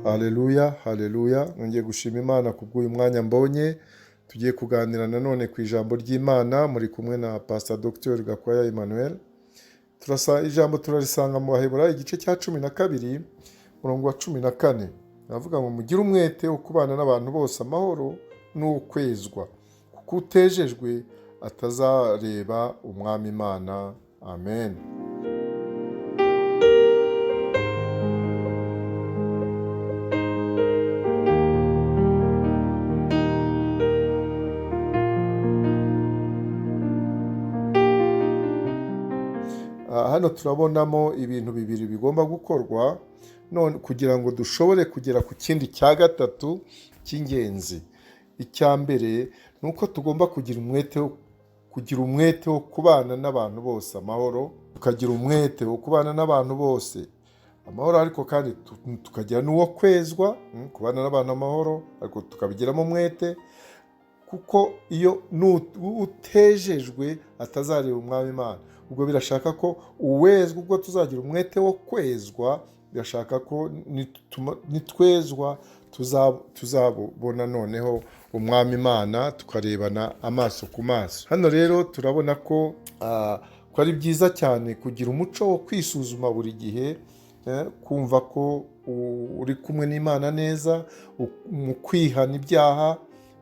Haleluya, haleluya. Nongeye gushima Imana kubw'uyu mwanya mbonye. Tugiye kuganira nanone ku ijambo ry'Imana, muri kumwe na Pastor Dr. Gakwaya Emmanuel. Ijambo turarisanga mu Baheburayo igice cya 12, murongo wa 14. Navuga ngo mugire umwete wo kubana n'abantu bose amahoro n'ukwezwa, kuko utejejwe atazareba umwami Imana. Amen. Hano turabonamo ibintu bibiri bigomba gukorwa none kugira ngo dushobore kugera ku kindi cya gatatu cy'ingenzi. Icya mbere ni uko tugomba kugira umwete wo kubana n'abantu bose amahoro, tukagira umwete wo kubana n'abantu bose amahoro, ariko kandi tukagira n'uwo kwezwa, kubana n'abantu amahoro ariko tukabigiramo umwete, kuko iyo utejejwe atazareba umwami Imana. Ubwo birashaka ko uwezwa, ubwo tuzagira umwete wo kwezwa, birashaka ko nitwezwa tuzabona noneho umwami Imana, tukarebana amaso ku maso. Hano rero turabona ko ari byiza cyane kugira umuco wo kwisuzuma buri gihe, kumva ko uri kumwe n'Imana neza, mu kwihana ibyaha,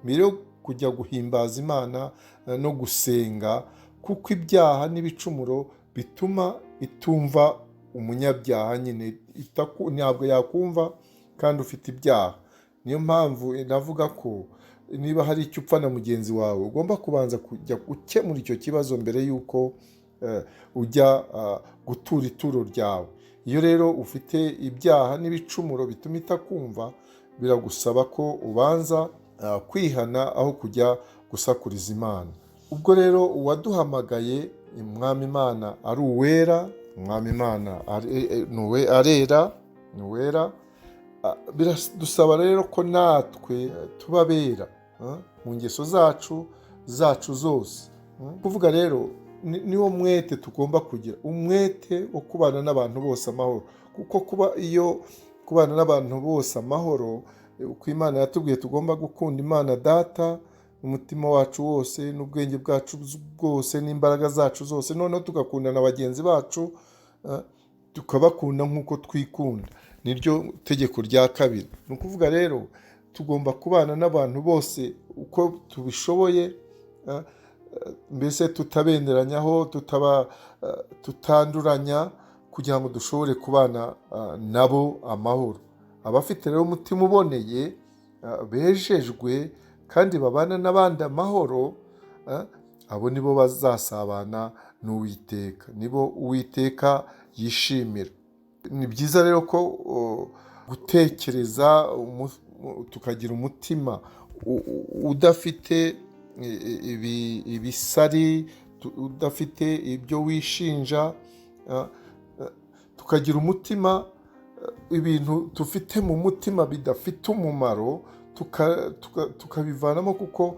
mbere yo kujya guhimbaza Imana no gusenga, kuko ibyaha n'ibicumuro bituma itumva umunyabyaha nyine, ntabwo yakumva kandi ufite ibyaha. Niyo mpamvu navuga ko niba hari icyo upfa na mugenzi wawe, ugomba kubanza kujya gukemura icyo kibazo mbere y'uko ujya gutura ituro ryawe. Iyo rero ufite ibyaha n'ibicumuro bituma itakumva, biragusaba ko ubanza kwihana aho kujya gusakuriza Imana. Ubwo rero uwaduhamagaye umwami Imana ari uwera, umwami Imana arera, ni uwera. Biradusaba rero ko natwe tuba bera mu ngeso zacu zose. Kuvuga rero niwo mwete tugomba kugira, umwete wo kubana n'abantu bose amahoro, kuko kubana n'abantu bose amahoro, uko Imana yatubwiye tugomba gukunda Imana Data umutima wacu wose, n'ubwenge bwacu bwose, n'imbaraga zacu zose, noneho tugakunda na bagenzi bacu, tukabakunda nk'uko twikunda. Niryo tegeko rya kabiri. Ni ukuvuga rero tugomba kubana n'abantu bose uko tubishoboye, mbese tutabenderanyaho, tutanduranya, kugira ngo dushobore kubana nabo amahoro. Abafite rero umutima uboneye, bejejwe kandi babana n'abandi amahoro, abo nibo bazasabana n'Uwiteka, nibo Uwiteka yishimira. Ni byiza rero ko gutekereza, tukagira umutima udafite ibisari, udafite ibyo wishinja, tukagira umutima, ibintu dufite mu mutima bidafite umumaro tukabivanamo, kuko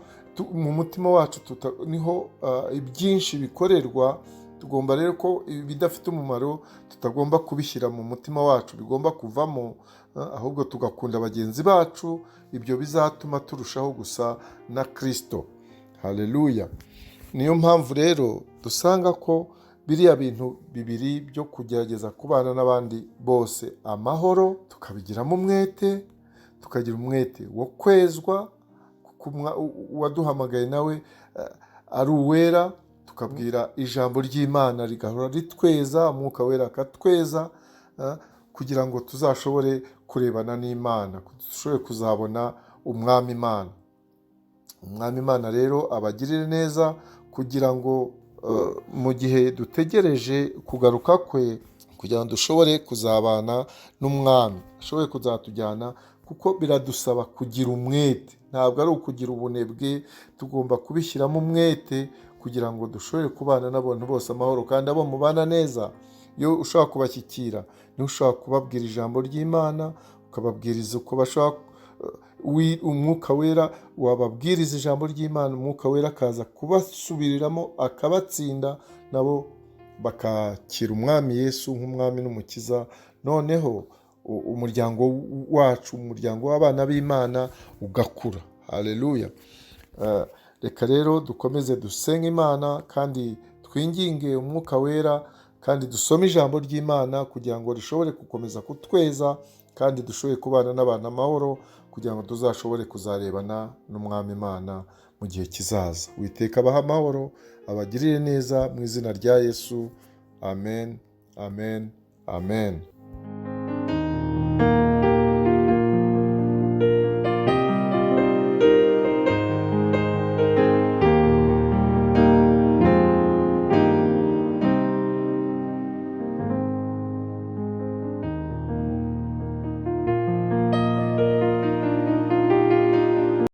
mu mutima wacu niho ibyinshi bikorerwa. Tugomba rero ko ibidafite umumaro tutagomba kubishyira mu mutima wacu, bigomba kuvamo, ahubwo tugakunda bagenzi bacu. Ibyo bizatuma turushaho gusa na Kristo. Haleluya. Niyo mpamvu rero dusanga ko biriya bintu bibiri byo kugerageza kubana n'abandi bose amahoro, tukabigiramo umwete, tukagira umwete wo kwezwa, kuko uwaduhamagaye nawe ari uwera, tukabwira ijambo ry'Imana rigahora ritweza, Umwuka Wera akatweza, kugira ngo tuzashobore kurebana n'Imana, dushobore kuzabona umwami Imana. Umwami Imana rero abagirire neza, kugira ngo mu gihe dutegereje kugaruka kwe, kugira ngo dushobore kuzabana n'umwami, ashobore kuzatujyana, kuko biradusaba kugira umwete. Ntabwo ari ukugira ubunebwe, tugomba kubishyiramo umwete kugira ngo dushobore kubana n'abantu bose amahoro. Kandi abo mubana neza, iyo ushobora kubashyikira, niyo ushobora kubabwira ijambo ry'Imana, ukababwiriza uko bashobora, Umwuka Wera wababwiriza ijambo ry'Imana, Umwuka Wera akaza kubasubiriramo, akabatsinda, nabo bakakira umwami Yesu nk'umwami n'umukiza. Noneho umuryango wacu, umuryango w'abana b'Imana ugakura. Haleluya. Reka rero dukomeze dusenge Imana kandi twinginge umwuka wera, kandi dusome ijambo ry'Imana kugira ngo rishobore gukomeza kutweza, kandi dushobore kubana n'abantu amahoro, kugira ngo tuzashobore kuzarebana n'Umwami Imana mu gihe kizaza. Uwiteka abaha amahoro, abagirire neza mu izina rya Yesu. Amen, amen, amen.